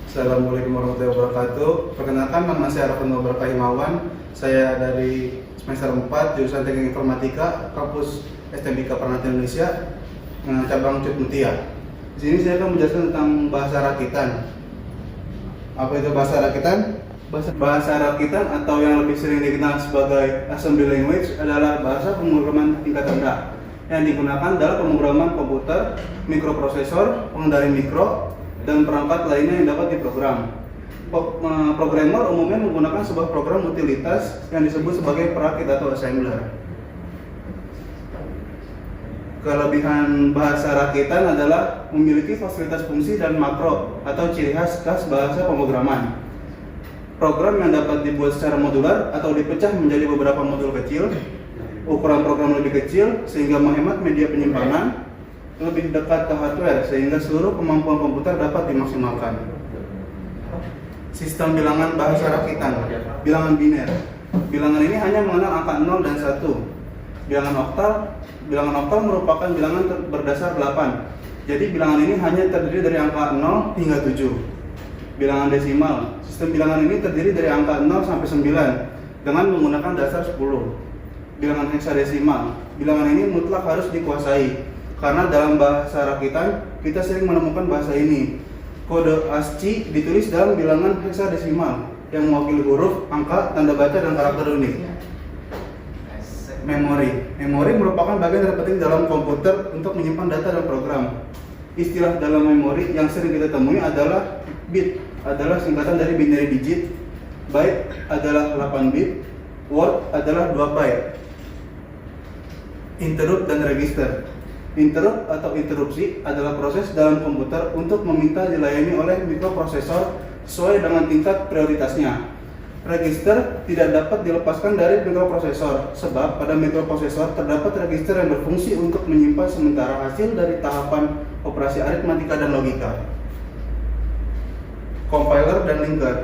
Assalamualaikum warahmatullahi wabarakatuh. Perkenalkan, nama saya Arafan Wabarakah Himawan. Saya dari semester 4 jurusan Teknik Informatika, kampus STMIK Peranakan Indonesia, cabang Cut Mutia. Di sini saya akan menjelaskan tentang bahasa rakitan. Apa itu bahasa rakitan? Bahasa rakitan atau yang lebih sering dikenal sebagai assembly language adalah bahasa pemrograman tingkat rendah yang digunakan dalam pemrograman komputer, mikroprosesor, pengendali mikro, dan perangkat lainnya yang dapat diprogram. Programmer umumnya menggunakan sebuah program utilitas yang disebut sebagai perakit atau assembler. Kelebihan bahasa rakitan adalah memiliki fasilitas fungsi dan makro atau ciri khas bahasa pemrograman. Program yang dapat dibuat secara modular atau dipecah menjadi beberapa modul kecil, ukuran program lebih kecil sehingga menghemat media penyimpanan, lebih dekat ke hardware sehingga seluruh kemampuan komputer dapat dimaksimalkan. Sistem bilangan bahasa rakitan, bilangan biner. Bilangan ini hanya mengenal angka 0 dan 1. Bilangan oktal merupakan bilangan berdasar 8. Jadi bilangan ini hanya terdiri dari angka 0 hingga 7. Bilangan desimal. Sistem bilangan ini terdiri dari angka 0 sampai 9 dengan menggunakan dasar 10. Bilangan heksadesimal. Bilangan ini mutlak harus dikuasai. Karena dalam bahasa rakitan, kita sering menemukan bahasa ini. Kode ASCII ditulis dalam bilangan heksadesimal yang mewakili huruf, angka, tanda baca, dan karakter unik. Memori merupakan bagian terpenting dalam komputer untuk menyimpan data dan program. Istilah dalam memori yang sering kita temui adalah bit, adalah singkatan dari binary digit, byte adalah 8 bit, word adalah 2 byte. Interrupt dan register. Interrupt atau interupsi adalah proses dalam komputer untuk meminta dilayani oleh mikroprosesor sesuai dengan tingkat prioritasnya. Register tidak dapat dilepaskan dari mikroprosesor sebab pada mikroprosesor terdapat register yang berfungsi untuk menyimpan sementara hasil dari tahapan operasi aritmatika dan logika. Compiler dan linker.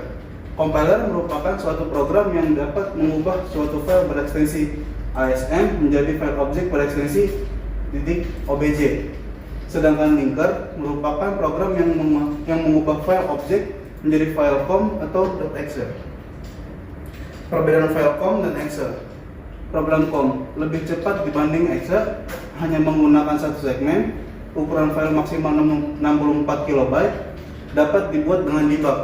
Compiler merupakan suatu program yang dapat mengubah suatu file berekstensi ASM menjadi file objek berekstensi .obj. Sedangkan linker merupakan program yang mengubah file objek menjadi file com atau .exe. Perbedaan file com dan exe. Program com lebih cepat dibanding exe, hanya menggunakan satu segmen, ukuran file maksimal 64 KB, dapat dibuat dengan debug.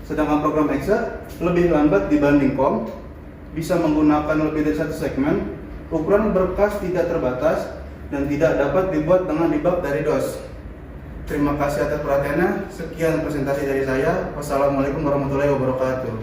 Sedangkan program exe lebih lambat dibanding com, bisa menggunakan lebih dari satu segmen, ukuran berkas tidak terbatas, dan tidak dapat dibuat dengan debug dari DOS. Terima kasih atas perhatiannya. Sekian presentasi dari saya. Wassalamualaikum warahmatullahi wabarakatuh.